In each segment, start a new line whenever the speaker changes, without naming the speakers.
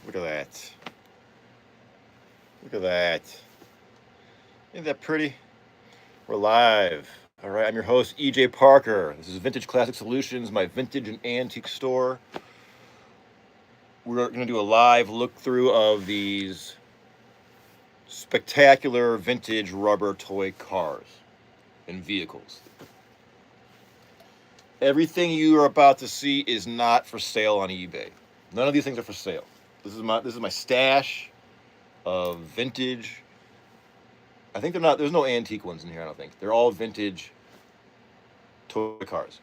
Look at that. Look at that. Isn't that pretty? We're live. All right, I'm your host, EJ Parker. This is Vintage Classic Solutions, my vintage and antique store. We're going to do a live look through of these spectacular vintage rubber toy cars and vehicles. Everything you are about to see is not for sale on eBay. None of these things are for sale. This is my stash of vintage. I think they're not. There's no antique ones in here. I don't think they're all vintage toy cars.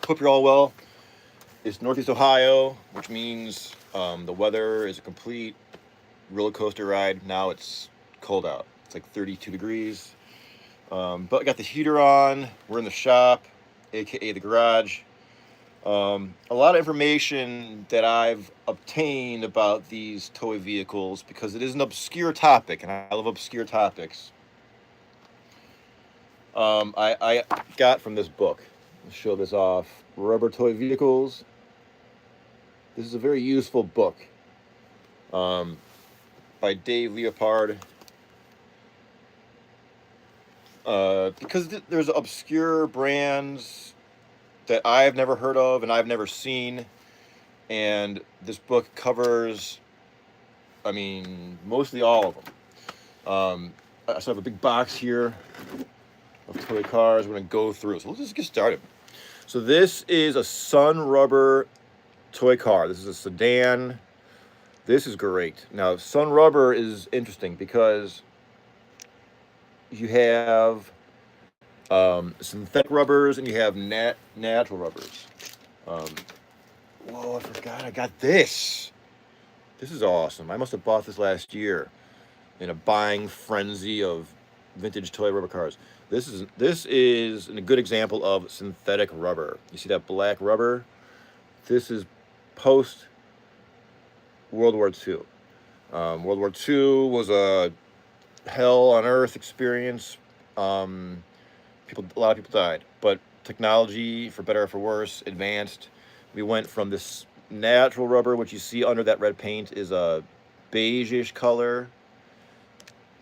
Hope you're all well. It's Northeast Ohio, which means the weather is a complete roller coaster ride. Now it's cold out. It's like 32 degrees. But I got the heater on. We're in the shop, aka the garage. A lot of information that I've obtained about these toy vehicles because it is an obscure topic, and I love obscure topics. I got from this book. I'll show this off. Rubber Toy Vehicles. This is a very useful book by Dave Leopard. Because there's obscure brands that I've never heard of and I've never seen. And this book covers, mostly all of them. I still have a big box here of toy cars. We're going to go through. So let's just get started. So this is a Sun Rubber toy car. This is a sedan. This is great. Now, Sun Rubber is interesting because you have synthetic rubbers and you have natural rubbers. Whoa, I forgot I got this. This is awesome. I must have bought this last year in a buying frenzy of vintage toy rubber cars. This is a good example of synthetic rubber. You see that black rubber? This is post World War II. World War II was a hell on earth experience. A lot of people died, but technology, for better or for worse, advanced. We went from this natural rubber, which you see under that red paint is a beigeish color,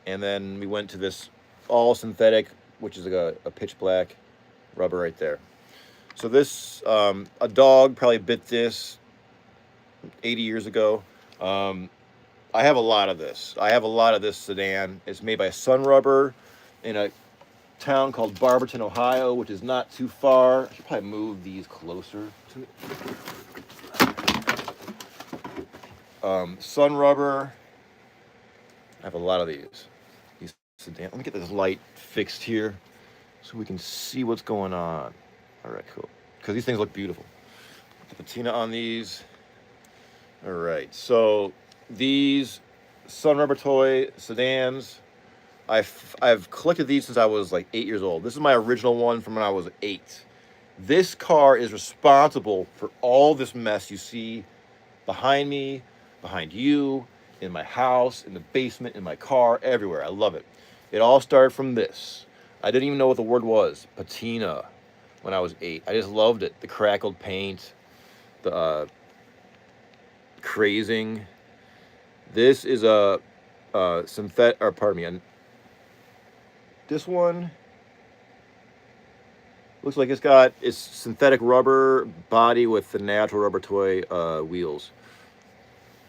and then we went to this all synthetic, which is like a pitch black rubber right there. So this, a dog probably bit this 80 years ago. I have a lot of this. I have a lot of this sedan. It's made by Sun Rubber in a town called Barberton, Ohio, which is not too far. I should probably move these closer to me. Sun Rubber. I have a lot of these. These sedan. Let me get this light fixed here so we can see what's going on. All right, cool. Because these things look beautiful. Put the patina on these. All right, so these Sun Rubber toy sedans. I've collected these since I was like 8 years old. This is my original one from when I was 8. This car is responsible for all this mess you see behind me, behind you, in my house, in the basement, in my car, everywhere. I love it. It all started from this. I didn't even know what the word was, patina, when I was 8. I just loved it. The crackled paint, the crazing. This is a synthetic, or pardon me, this one looks like it's synthetic rubber body with the natural rubber toy wheels.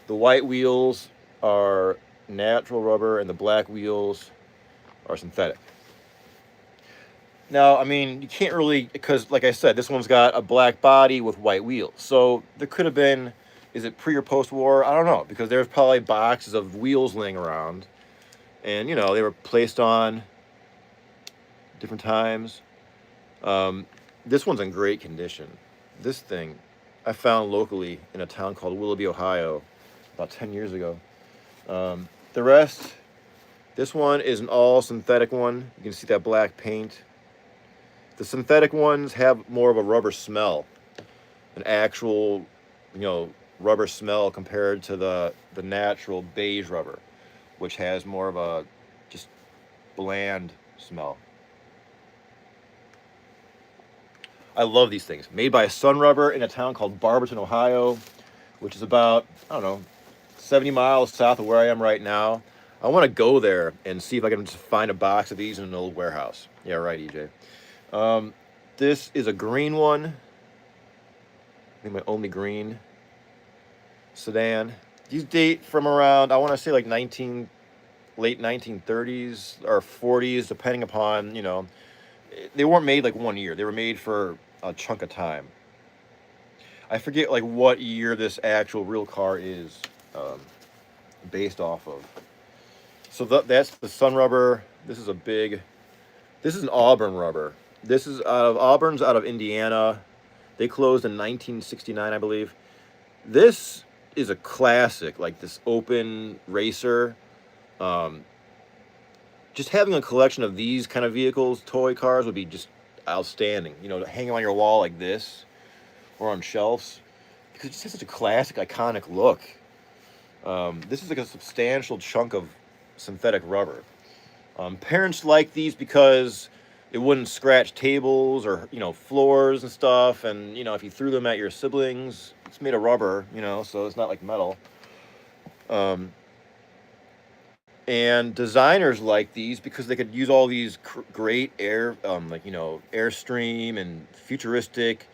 The white wheels are natural rubber and the black wheels are synthetic. Now, you can't really, because like I said, this one's got a black body with white wheels. So there could have been, is it pre or post war? I don't know, because there's probably boxes of wheels laying around. And, they were placed on different times. This one's in great condition. This thing I found locally in a town called Willoughby, Ohio, about 10 years ago. The rest, this one is an all synthetic one. You can see that black paint. The synthetic ones have more of a rubber smell, an actual, rubber smell compared to the natural beige rubber, which has more of a just bland smell. I love these things. Made by Sun Rubber in a town called Barberton, Ohio, which is about, I don't know, 70 miles south of where I am right now. I want to go there and see if I can just find a box of these in an old warehouse. Yeah, right, EJ. This is a green one. I think my only green sedan. These date from around, I want to say like late 1930s or 40s, depending upon, they weren't made like 1 year. They were made for a chunk of time. I forget like what year this actual real car is based off of. So that's the Sun Rubber. This is an Auburn rubber. This is Auburn's out of Indiana. They closed in 1969, I believe. This is a classic, like this open racer. Just having a collection of these kind of vehicles, toy cars, would be just outstanding. Hanging on your wall like this or on shelves, because it just has such a classic, iconic look. This is like a substantial chunk of synthetic rubber. Parents like these because it wouldn't scratch tables or floors and stuff, and if you threw them at your siblings, it's made of rubber, so it's not like metal. And designers like these because they could use all these great Airstream and futuristic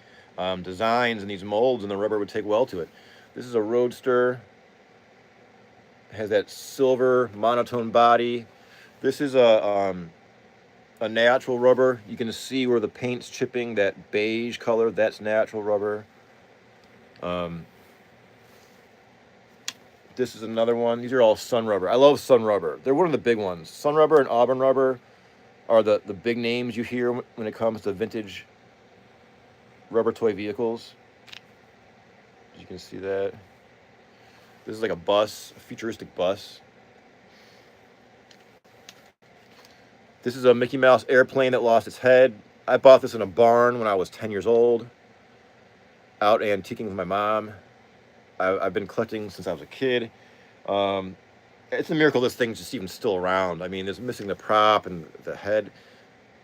designs and these molds, and the rubber would take well to it. This is a Roadster. It has that silver monotone body. This is a natural rubber. You can see where the paint's chipping, that beige color, that's natural rubber. This is another one. These are all Sun Rubber. I love Sun Rubber. They're one of the big ones. Sun Rubber and Auburn Rubber are the big names you hear when it comes to vintage rubber toy vehicles. You can see that. This is like a bus, a futuristic bus. This is a Mickey Mouse airplane that lost its head. I bought this in a barn when I was 10 years old, out antiquing with my mom. I've been collecting since I was a kid. It's a miracle this thing's just even still around. I mean, it's missing the prop and the head.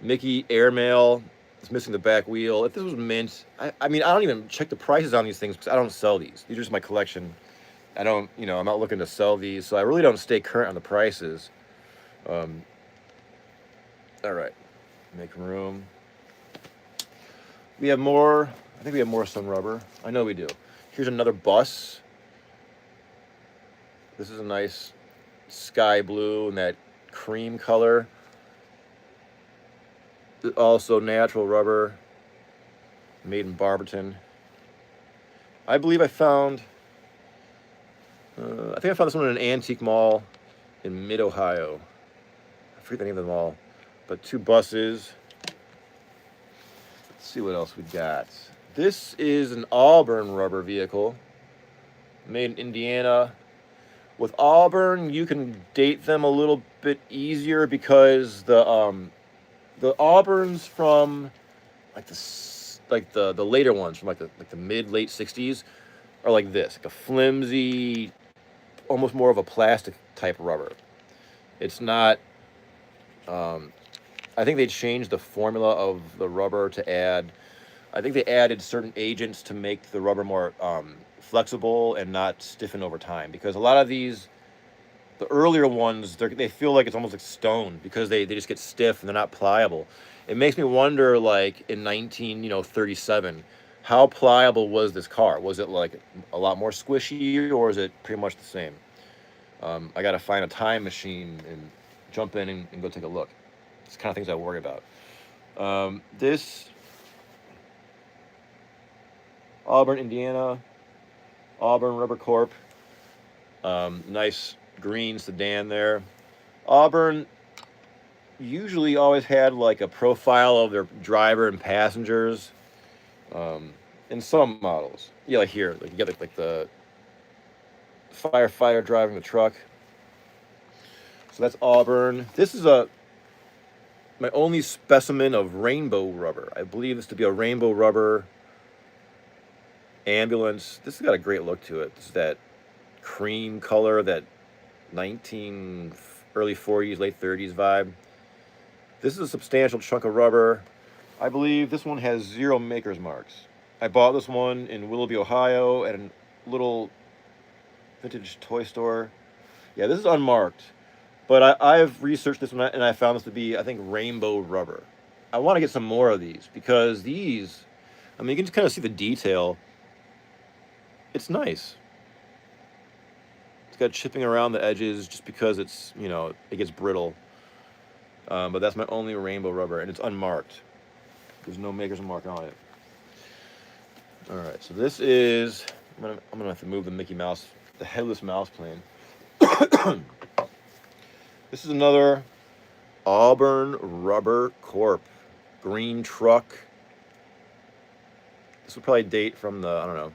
Mickey airmail. It's missing the back wheel. If this was mint, I mean, I don't even check the prices on these things because I don't sell these. These are just my collection. I don't, I'm not looking to sell these, so I really don't stay current on the prices. All right, make room. We have more. I think we have more Sun Rubber. I know we do. Here's another bus. This is a nice sky blue and that cream color. Also natural rubber, made in Barberton. I believe I found, I think I found this one in an antique mall in mid-Ohio. I forget the name of the mall, but 2 buses. Let's see what else we got. This is an Auburn rubber vehicle, made in Indiana. With Auburn, you can date them a little bit easier because the Auburns from the later ones from the mid-late 60s are like this, like a flimsy, almost more of a plastic type rubber. It's not. I think they changed the formula of the rubber to add. I think they added certain agents to make the rubber more flexible and not stiffen over time. Because a lot of these, the earlier ones, they feel like it's almost like stone because they just get stiff and they're not pliable. It makes me wonder, like in 1937, how pliable was this car? Was it like a lot more squishy, or is it pretty much the same? I got to find a time machine and jump in and go take a look. It's the kind of things I worry about. This Auburn, Indiana, Auburn Rubber Corp. Nice green sedan there. Auburn usually always had like a profile of their driver and passengers. In some models, yeah, like here, like you get like the firefighter driving the truck. So that's Auburn. This is my only specimen of rainbow rubber. I believe this to be a rainbow rubber ambulance. This has got a great look to it. It's that cream color, that early 40s, late 30s vibe. This is a substantial chunk of rubber. I believe this one has 0 maker's marks. I bought this one in Willoughby, Ohio at a little vintage toy store. Yeah, this is unmarked. But I've researched this one and I found this to be, I think, rainbow rubber. I want to get some more of these because these, I mean, you can just kind of see the detail. It's nice. It's got chipping around the edges just because it's, it gets brittle. But that's my only rainbow rubber, and it's unmarked. There's no maker's mark on it. All right, so this is, I'm gonna have to move the Mickey Mouse, the headless mouse plane. This is another Auburn Rubber Corp. Green truck. This would probably date from the, I don't know,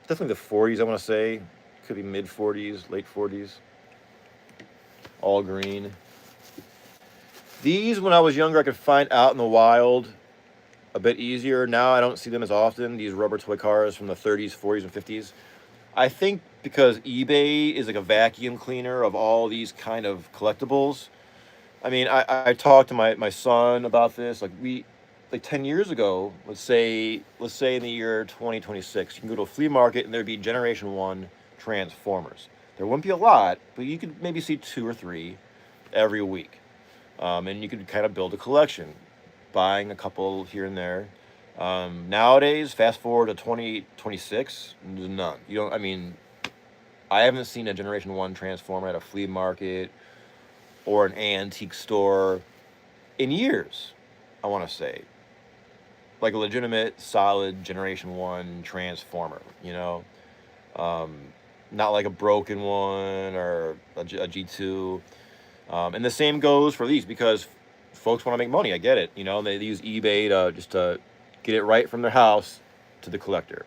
definitely the 40s, I want to say. Could be mid 40s, late 40s. All green. These, when I was younger, I could find out in the wild a bit easier. Now I don't see them as often, these rubber toy cars from the 30s, 40s, and 50s. I think because eBay is like a vacuum cleaner of all these kind of collectibles. I mean, I talked to my son about this. Like 10 years ago, let's say in the year 2026, you can go to a flea market and there'd be Generation 1 Transformers. There wouldn't be a lot, but you could maybe see 2 or 3 every week. And you could kind of build a collection, buying a couple here and there. Nowadays, fast forward to 2026, there's none. I haven't seen a Generation 1 Transformer at a flea market or an antique store in years, I want to say. Like a legitimate, solid Generation 1 Transformer, Not like a broken one or a G2. And the same goes for these because folks want to make money. I get it. They use eBay to get it right from their house to the collector.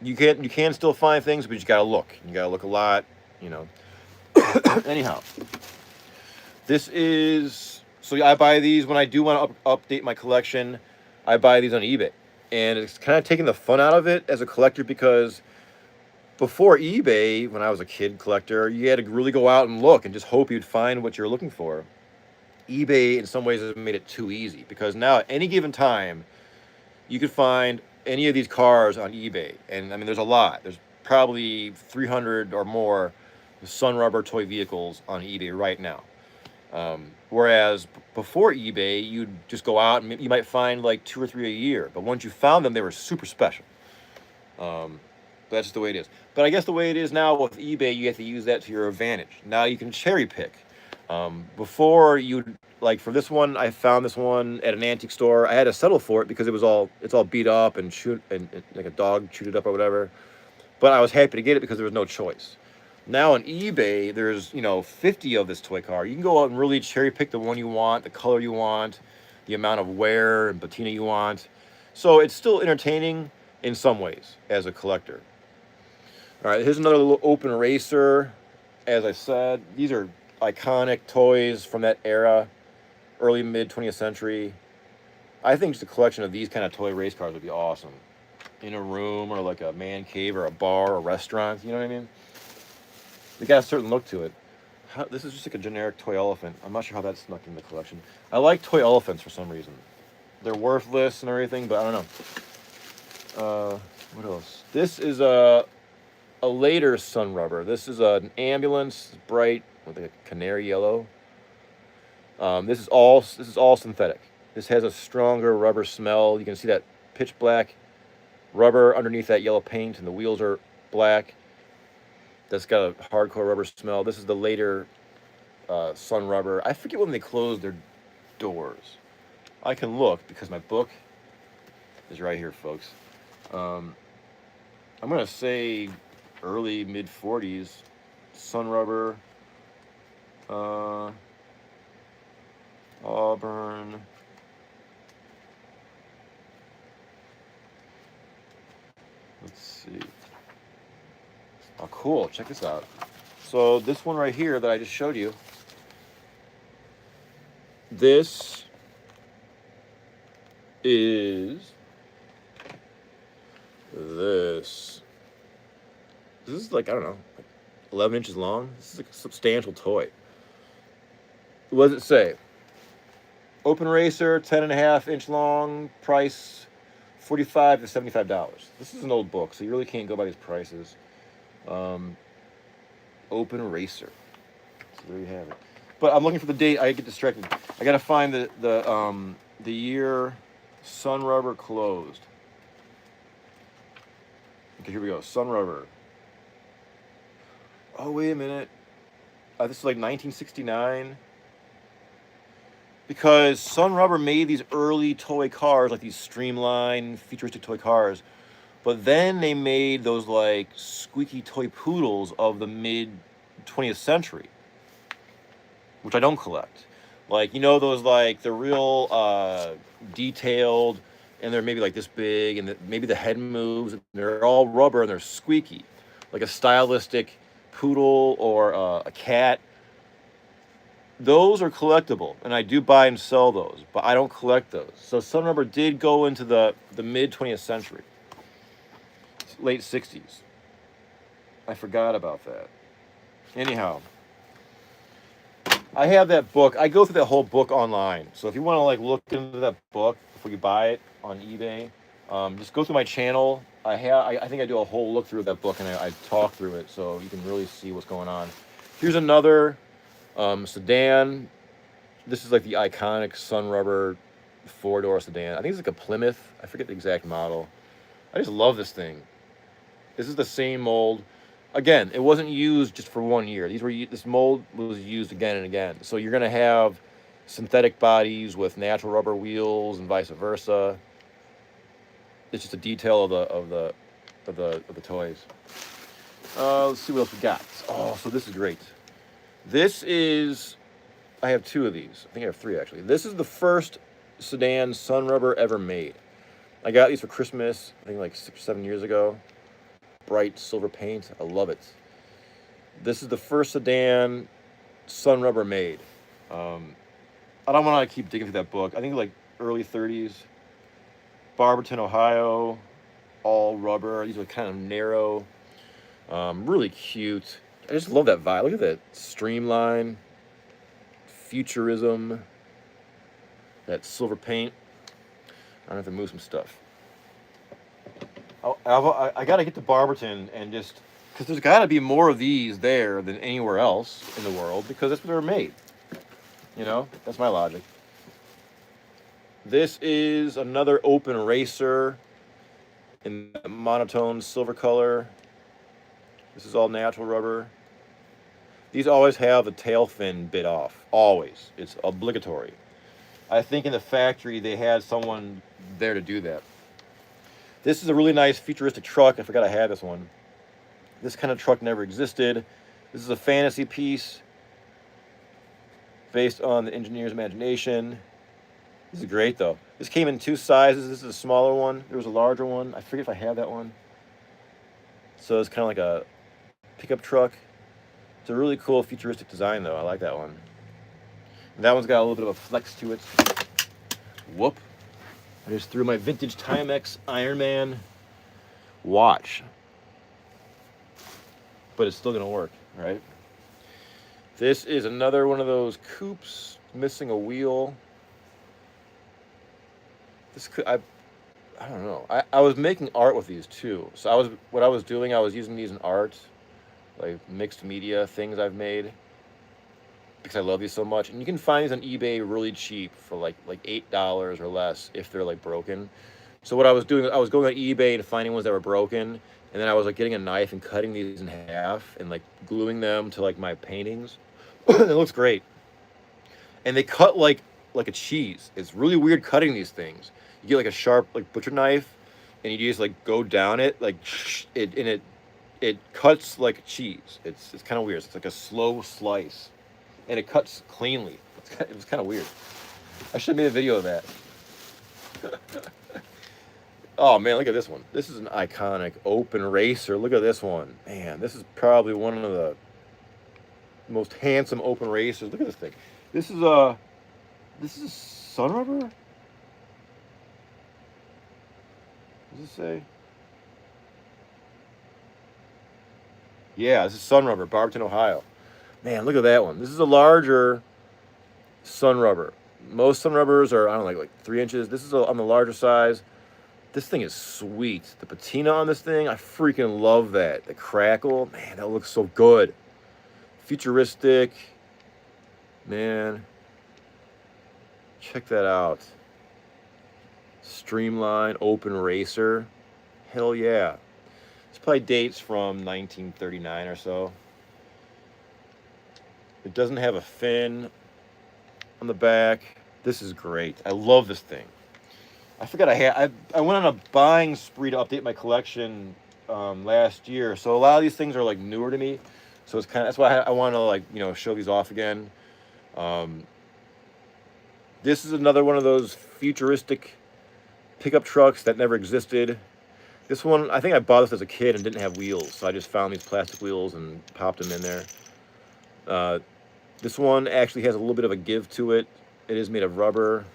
You can still find things, but you gotta look. You gotta look a lot. Anyhow, this is so I buy these when I do want to update my collection. I buy these on eBay, and it's kind of taking the fun out of it as a collector because before eBay, when I was a kid collector, you had to really go out and look and just hope you'd find what you're looking for. eBay, in some ways, has made it too easy because now at any given time, you could find any of these cars on eBay. And I mean, there's a lot. There's probably 300 or more Sunrubber toy vehicles on eBay right now. Whereas before eBay, you'd just go out and you might find like 2 or 3 a year. But once you found them, they were super special. That's just the way it is. But I guess the way it is now with eBay, you have to use that to your advantage. Now you can cherry pick. Before like for this one, I found this one at an antique store. I had to settle for it because it's all beat up and like a dog chewed it up or whatever. But I was happy to get it because there was no choice. Now on eBay, there's 50 of this toy car. You can go out and really cherry pick the one you want, the color you want, the amount of wear and patina you want. So it's still entertaining in some ways as a collector. All right, here's another little open racer. As I said, these are iconic toys from that era, early mid 20th century. I think just a collection of these kind of toy race cars would be awesome in a room or like a man cave or a bar or restaurant. You know what I mean? They got a certain look to it. This is just like a generic toy elephant. I'm not sure how that snuck in the collection. I like toy elephants for some reason. They're worthless and everything, but I don't know. What else? This is a later Sunrubber. This is an ambulance, bright with a canary yellow. This is all synthetic. This has a stronger rubber smell. You can see that pitch black rubber underneath that yellow paint, and the wheels are black. That's got a hardcore rubber smell. This is the later Sunrubber. I forget when they closed their doors. I can look because my book is right here, folks. I'm gonna say early mid 40s. Sunrubber. Auburn. Let's see. Oh, cool. Check this out. So this one right here that I just showed you, this is this. This is like, I don't know, like 11 inches long. This is like a substantial toy. What does it say? Open racer, 10.5 inch long, price $45 to $75. This is an old book, so you really can't go by these prices. Open racer. So there you have it. But I'm looking for the date. I get distracted. I gotta find the year Sunrubber closed. Okay, here we go. Sunrubber. Oh, wait a minute. This is like 1969. Because Sunrubber made these early toy cars, like these streamlined, futuristic toy cars. But then they made those like squeaky toy poodles of the mid 20th century, which I don't collect. Like, you know, those like the real detailed, and they're maybe like this big, and maybe the head moves, and they're all rubber and they're squeaky, like a stylistic poodle or a cat. Those are collectible, and I do buy and sell those, but I don't collect those. So Sunrubber did go into the mid 20th century, late 60s. I forgot about that. Anyhow, I have that book. I go through that whole book online. So if you want to like look into that book before you buy it on eBay, just go through my channel. I think I do a whole look through of that book, and I talk through it so you can really see what's going on. Here's another sedan. This is like the iconic Sunrubber 4-door sedan. I think it's like a Plymouth. I forget the exact model. I just love this thing. This is the same mold. Again, it wasn't used just for 1 year. This mold was used again and again. So you're gonna have synthetic bodies with natural rubber wheels and vice versa. It's just a detail of the toys. Let's see what else we got. Oh, so this is great. This is, I have two of these. I think I have three actually. This is the first sedan Sunrubber ever made. I got these for Christmas, I think like 6 or 7 years ago. Bright silver paint. I love it. This is the first sedan Sunrubber made. I don't want to keep digging through that book. I think like early 30s. Barberton, Ohio. All rubber. These are kind of narrow. Really cute. I just love that vibe. Look at that streamline. Futurism. That silver paint. I have to move some stuff. I got to get to Barberton and just, because there's got to be more of these there than anywhere else in the world, because that's where they're made. You know, that's my logic. This is another open racer in monotone silver color. This is all natural rubber. These always have the tail fin bit off. Always. It's obligatory. I think in the factory they had someone there to do that. This is a really nice futuristic truck. I forgot I had this one. This kind of truck never existed. This is a fantasy piece based on the engineer's imagination. This is great though. This came in two sizes. This is a smaller one. There was a larger one. I forget if I have that one. So it's kind of like a pickup truck. It's a really cool futuristic design though. I like that one. And that one's got a little bit of a flex to it. Whoop. I just threw my vintage Timex Iron Man watch. But it's still gonna work, right? This is another one of those coupes missing a wheel. I don't know. I was making art with these too. So I was using these in art, like mixed media things I've made, because I love these so much. And you can find these on eBay really cheap for like $8 or less if they're like broken. So what I was doing, I was going on eBay and finding ones that were broken, and then I was like getting a knife and cutting these in half and like gluing them to like my paintings. It looks great. And they cut like a cheese. It's really weird cutting these things. You get like a sharp like butcher knife, and you just like go down it like it cuts like cheese. It's kind of weird. It's like a slow slice, and it cuts cleanly. It was kind of weird. I should have made a video of that. Oh man, look at this one. This is an iconic open racer. Look at this one. Man, this is probably one of the most handsome open racers. Look at this thing. This is a Sunrubber? What does it say? Yeah, this is Sunrubber, Barberton, Ohio. Man, look at that one. This is a larger Sun rubber. Most sun rubbers are, I don't know, like 3 inches. This is on the larger size. This thing is sweet. The patina on this thing, I freaking love that. The crackle, man, that looks so good. Futuristic, man. Check that out. Streamline open racer. Hell yeah. This probably dates from 1939 or so. It doesn't have a fin on the back. This is great. I love this thing. I forgot I went on a buying spree to update my collection last year. So a lot of these things are like newer to me. So it's kind of, that's why I want to like, show these off again. This is another one of those futuristic pickup trucks that never existed. This one, I think I bought this as a kid and didn't have wheels. So I just found these plastic wheels and popped them in there. This one actually has a little bit of a give to it. It is made of rubber.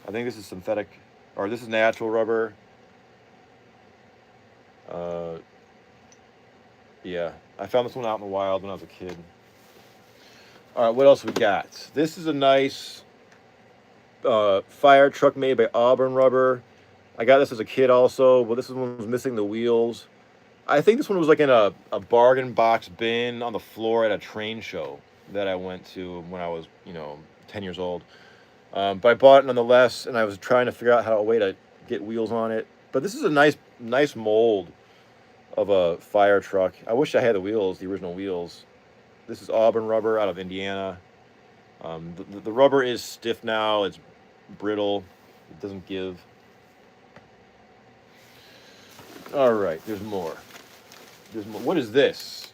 I think this is synthetic, or this is natural rubber. Yeah, I found this one out in the wild when I was a kid. All right, what else we got? This is a nice fire truck made by Auburn Rubber. I got this as a kid also, but this one was missing the wheels. I think this one was like in a bargain box bin on the floor at a train show that I went to when I was, 10 years old. But I bought it nonetheless, and I was trying to figure out how a way to get wheels on it. But this is a nice mold of a fire truck. I wish I had the wheels, the original wheels. This is Auburn Rubber out of Indiana. The rubber is stiff now. It's brittle. It doesn't give. All right, there's more. What is this?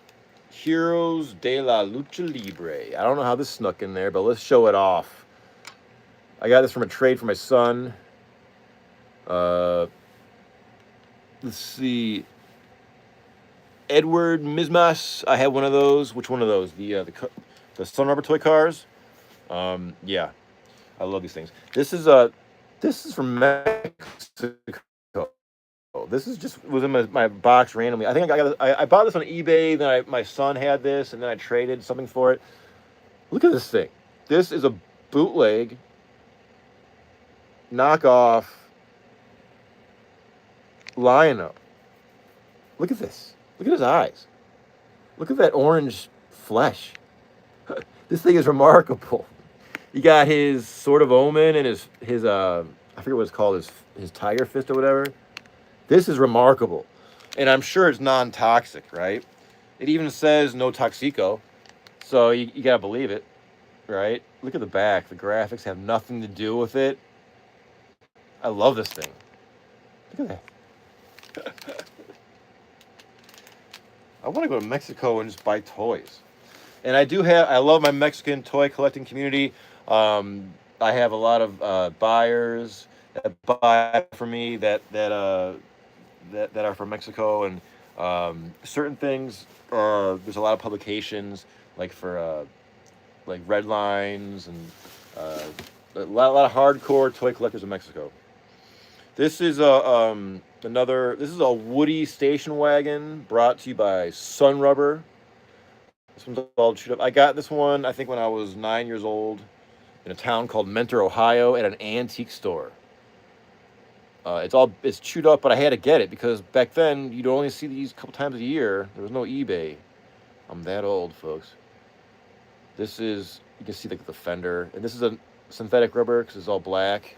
Heroes de la Lucha Libre. I don't know how this snuck in there, but let's show it off. I got this from a trade for my son. Let's see. Edward Mismas. I have one of those. Which one of those? The Sun Rubber toy cars. Yeah, I love these things. This is from Mexico. This is just was in my box randomly. I think I bought this on eBay. Then my son had this, and then I traded something for it. Look at this thing. This is a bootleg knockoff Lion-O. Look at this. Look at his eyes. Look at that orange flesh. This thing is remarkable. You got his Sword of Omen and his I forget what it's called, his tiger fist or whatever. This is remarkable. And I'm sure it's non-toxic, right? It even says no toxico. So you gotta believe it, right? Look at the back. The graphics have nothing to do with it. I love this thing. Look at that. I want to go to Mexico and just buy toys. And I love my Mexican toy collecting community. I have a lot of buyers that buy for me that are from Mexico, and certain things. There's a lot of publications like for like Red Lines and a lot of hardcore toy collectors in Mexico. This is this is a Woody station wagon brought to you by Sun Rubber. This one's all chewed up. I got this one, I think, when I was 9 years old in a town called Mentor, Ohio, at an antique store. It's chewed up, but I had to get it because back then you'd only see these a couple times a year. There was no eBay. I'm that old, folks. This is, you can see the fender, and this is a synthetic rubber because it's all black.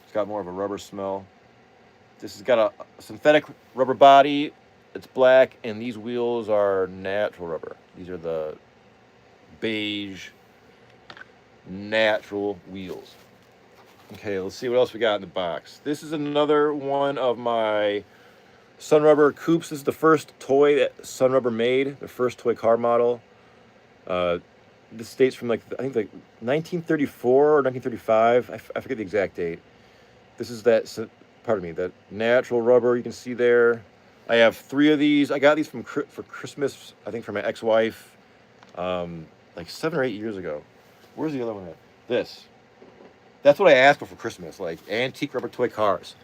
It's got more of a rubber smell. This has got a synthetic rubber body. It's black, and these wheels are natural rubber. These are the beige natural wheels. Okay, let's see what else we got in the box. This is another one of my Sun Rubber coupes. This is the first toy that Sun Rubber made, the first toy car model. This dates from I think 1934 or 1935. I forget the exact date. This is that natural rubber you can see there. I have 3 of these. I got these for Christmas, I think, for my ex-wife, like 7 or 8 years ago. Where's the other one at? This. That's what I asked for Christmas, like antique rubber toy cars.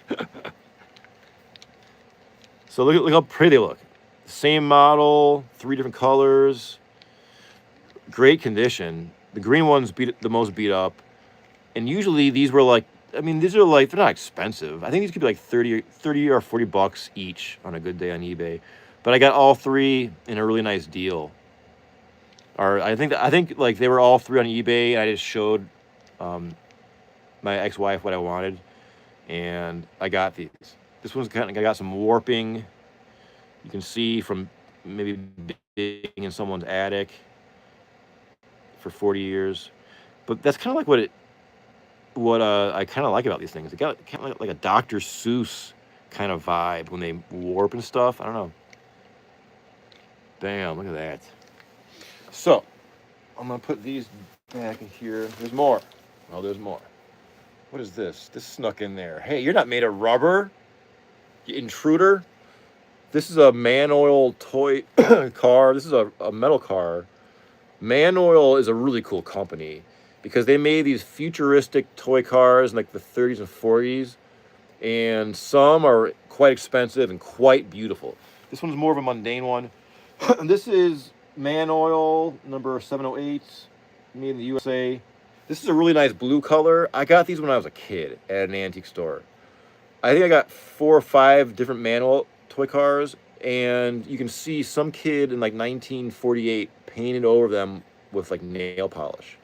So look how pretty they look. Same model, 3 different colors. Great condition. The green ones the most beat up, and usually these were like, I mean, these are like, they're not expensive. I think these could be like 30 or 40 bucks each on a good day on eBay. But I got all three in a really nice deal. Or I think like they were all three on eBay, and I just showed my ex-wife what I wanted, and I got these. This one's kind of, I got some warping. You can see from maybe being in someone's attic for 40 years. But that's kind of like what I kind of like about these things. They got kind of like a Dr. Seuss kind of vibe when they warp and stuff. I don't know. Damn, look at that. So, I'm going to put these back in here. There's more. Oh, there's more. What is this? This snuck in there. Hey, you're not made of rubber, you intruder. This is a Man-Oil toy car. This is a metal car. Man-Oil is a really cool company because they made these futuristic toy cars in like the 30s and 40s, and some are quite expensive and quite beautiful. This one's more of a mundane one. This is Man-Oil number 708, made in the USA. This is a really nice blue color. I got these when I was a kid at an antique store. I think I got 4 or 5 different Man-Oil toy cars, and you can see some kid in like 1948 painted over them with like nail polish.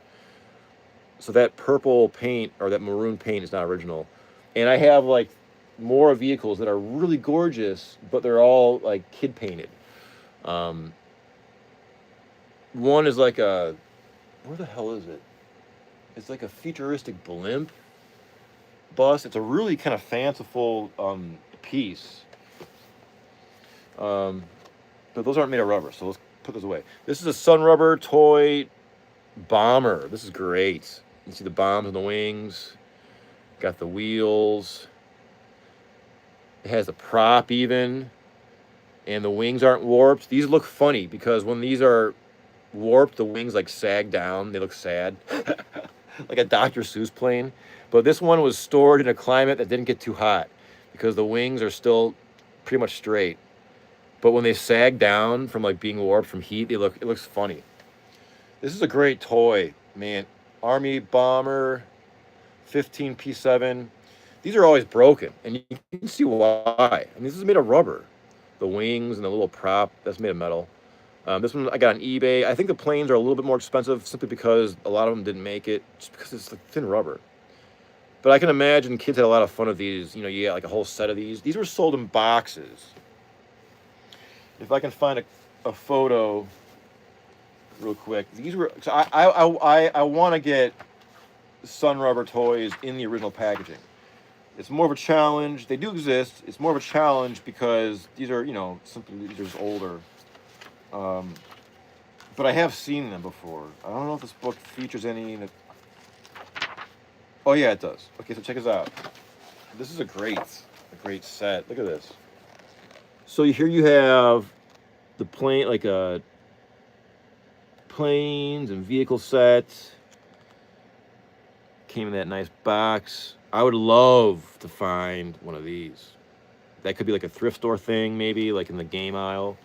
So that purple paint or that maroon paint is not original. And I have like more vehicles that are really gorgeous, but they're all like kid painted. One is like a, where the hell is it? It's like a futuristic blimp bus. It's a really kind of fanciful piece. But those aren't made of rubber, so let's put those away. This is a Sunrubber toy bomber. This is great. You can see the bombs on the wings. Got the wheels. It has a prop even. And the wings aren't warped. These look funny because when these are warped, the wings like sag down. They look sad. Like a Dr. Seuss plane. But this one was stored in a climate that didn't get too hot because the wings are still pretty much straight. But when they sag down from like being warped from heat, it looks funny. This is a great toy, man. Army Bomber 15P7. These are always broken, and you can see why. I mean, this is made of rubber. The wings and the little prop, that's made of metal. This one I got on eBay. I think the planes are a little bit more expensive simply because a lot of them didn't make it, just because it's like thin rubber. But I can imagine kids had a lot of fun with these. You know, you get like a whole set of these. These were sold in boxes. If I can find a photo real quick. These were, so I want to get Sunrubber toys in the original packaging. It's more of a challenge. They do exist. It's more of a challenge because these are, you know, simply these are just older. But I have seen them before. I don't know if this book features any. Oh yeah, it does. Okay, so check this out. This is a great set. Look at this. So here you have the plane, like a planes and vehicle set. Came in that nice box. I would love to find one of these. That could be like a thrift store thing, maybe like in the game aisle.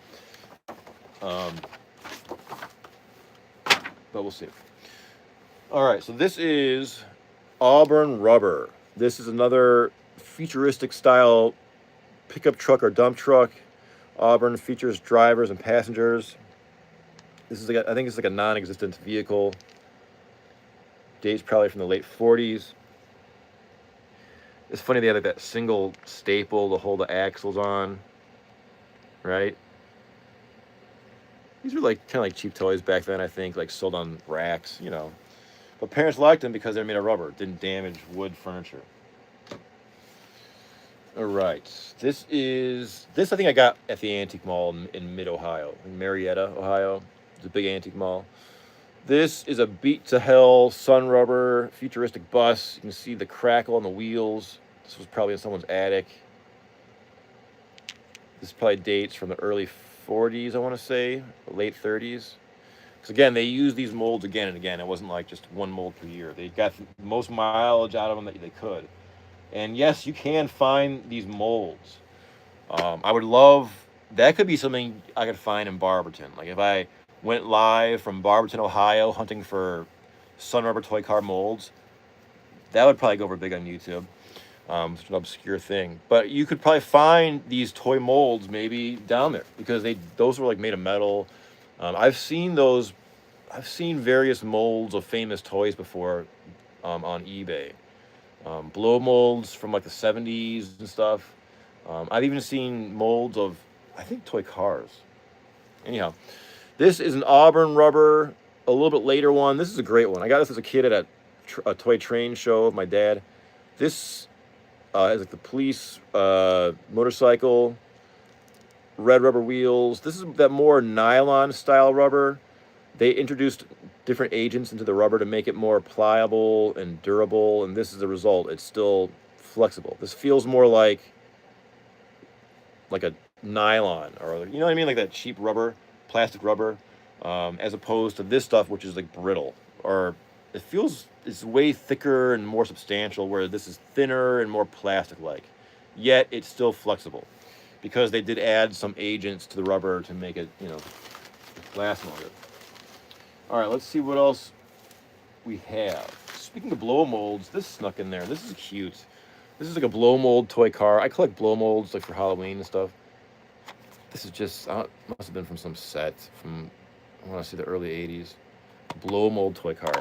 But we'll see. All right, so this is Auburn Rubber. This is another futuristic style pickup truck or dump truck. Auburn features drivers and passengers. This is like I think it's like a non-existent vehicle. Dates probably from the late 40s. It's funny they had like that single staple to hold the axles on, right? These were like kind of like cheap toys back then, I think, like sold on racks, you know. But parents liked them because they're made of rubber, didn't damage wood furniture. All right, this I think I got at the Antique Mall in Mid-Ohio, in Marietta, Ohio. It's a big antique mall. This is a beat to hell Sunrubber futuristic bus. You can see the crackle on the wheels. This was probably in someone's attic. This probably dates from the early 40s, I want to say, late 30s. Because again, they use these molds again and again. It wasn't like just one mold per year. They got the most mileage out of them that they could. And yes, you can find these molds. I would love, that could be something I could find in Barberton. Like if I went live from Barberton, Ohio, hunting for Sun Rubber toy car molds. That would probably go over big on YouTube. It's an obscure thing, but you could probably find these toy molds maybe down there because those were like made of metal. I've seen those. I've seen various molds of famous toys before on eBay. Blow molds from like the 70s and stuff. I've even seen molds of, I think, toy cars. Anyhow, this is an Auburn Rubber, a little bit later one. This is a great one. I got this as a kid at a toy train show with my dad. This is like the police motorcycle, red rubber wheels. This is that more nylon style rubber. They introduced different agents into the rubber to make it more pliable and durable, and this is the result. It's still flexible. This feels more like a nylon, or you know what I mean, like that cheap rubber, plastic rubber, as opposed to this stuff, which is like brittle, or it's way thicker and more substantial, where this is thinner and more plastic-like. Yet it's still flexible because they did add some agents to the rubber to make it, last longer. All right, let's see what else we have. Speaking of blow molds, this snuck in there. This is cute. This is like a blow mold toy car. I collect blow molds like for Halloween and stuff. This is just, must have been from some set from, I want to say the early 80s. Blow mold toy car.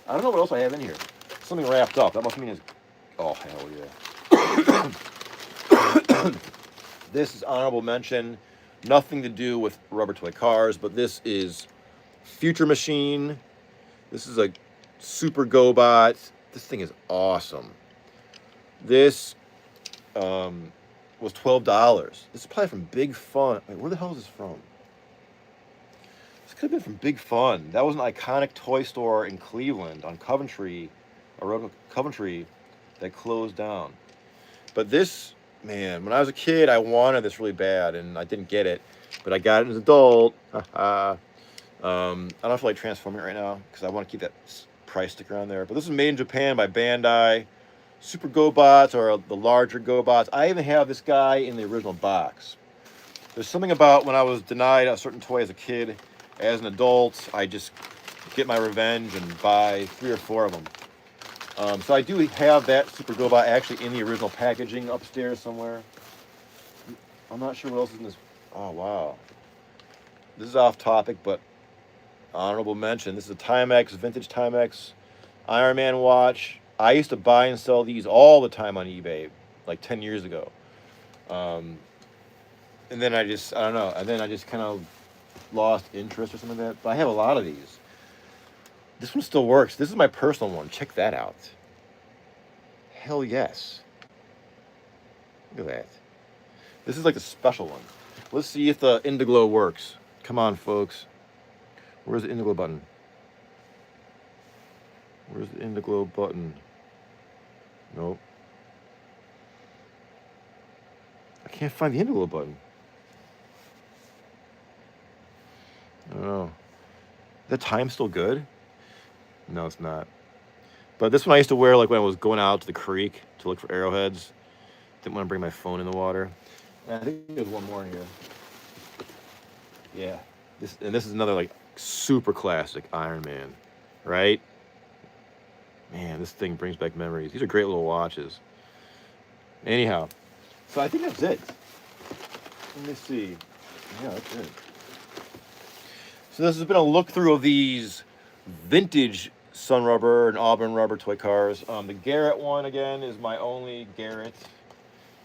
I don't know what else I have in here. Something wrapped up. That must mean it's, oh, hell yeah. This is honorable mention. Nothing to do with rubber toy cars, but this is Future Machine. This is a Super GoBot. This thing is awesome. This was $12. This is probably from Big Fun. Wait, where the hell is this from? This could have been from Big Fun. That was an iconic toy store in Cleveland on Coventry, Coventry, that closed down. But this, man, when I was a kid, I wanted this really bad, and I didn't get it. But I got it as an adult. I don't feel like transforming it right now because I want to keep that price sticker on there. But this is made in Japan by Bandai. Super GoBots, or the larger GoBots. I even have this guy in the original box. There's something about when I was denied a certain toy as a kid, as an adult, I just get my revenge and buy 3 or 4 of them. So I do have that Super GoBot actually in the original packaging upstairs somewhere. I'm not sure what else is in this. Oh, wow. This is off topic, but honorable mention. This is a Timex, vintage Timex Iron Man watch. I used to buy and sell these all the time on eBay, like 10 years ago. And then I don't know. And then I just kind of lost interest or something like that. But I have a lot of these. This one still works. This is my personal one. Check that out. Hell yes. Look at that. This is like the special one. Let's see if the Indiglo works. Come on, folks. Where's the Indiglo button? Where's the Indiglo button? Nope. I can't find the Indiglo button. I don't know. Is that time still good? No, it's not. But this one I used to wear like when I was going out to the creek to look for arrowheads. Didn't want to bring my phone in the water. And I think there's one more in here. Yeah. This is another like super classic Iron Man, right? Man, this thing brings back memories. These are great little watches. Anyhow, so I think that's it. Let me see. Yeah, that's it. So this has been a look through of these vintage Sun Rubber and Auburn Rubber toy cars. The Garrett one, again, is my only Garrett.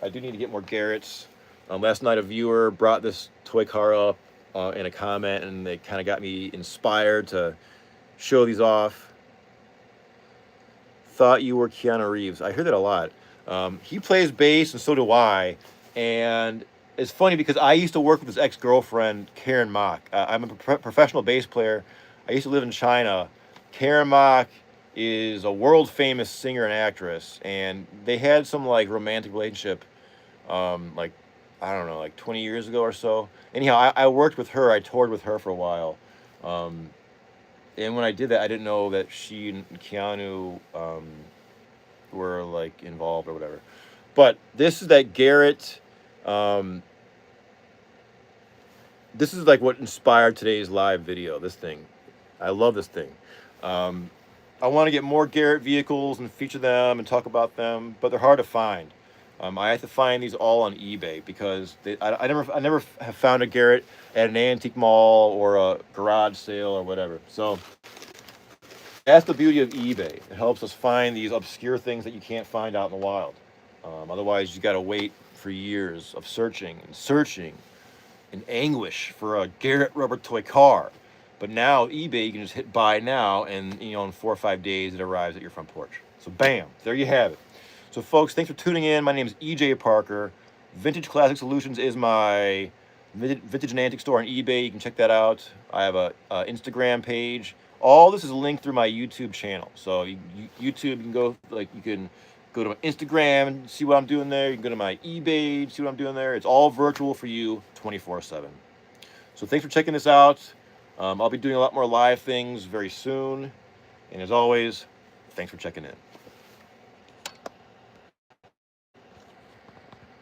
I do need to get more Garretts. Last night, a viewer brought this toy car up in a comment, and they kind of got me inspired to show these off. Thought you were Keanu Reeves. I hear that a lot. He plays bass, and so do I. And it's funny because I used to work with his ex-girlfriend, Karen Mok. I'm a professional bass player. I used to live in China. Karen Mok is a world-famous singer and actress, and they had some like romantic relationship, like I don't know, like 20 years ago or so. Anyhow, I worked with her. I toured with her for a while. And when I did that, I didn't know that she and Keanu were like involved or whatever. But this is that Garrett. This is like what inspired today's live video. This thing, I love this thing. I want to get more Garrett vehicles and feature them and talk about them, but they're hard to find. I have to find these all on eBay because I never have found a Garrett at an antique mall or a garage sale or whatever. So that's the beauty of eBay. It helps us find these obscure things that you can't find out in the wild. Otherwise, you got to wait for years of searching in anguish for a Garrett rubber toy car. But now eBay, you can just hit buy now, and in 4 or 5 days it arrives at your front porch. So bam, there you have it. So folks, thanks for tuning in. My name is EJ Parker. Vintage Classic Solutions is my vintage and antique store on eBay. You can check that out. I have a Instagram page. All this is linked through my YouTube channel. So YouTube, you can go to my Instagram and see what I'm doing there. You can go to my eBay, see what I'm doing there. It's all virtual for you 24/7. So thanks for checking this out. I'll be doing a lot more live things very soon. And as always, thanks for checking in.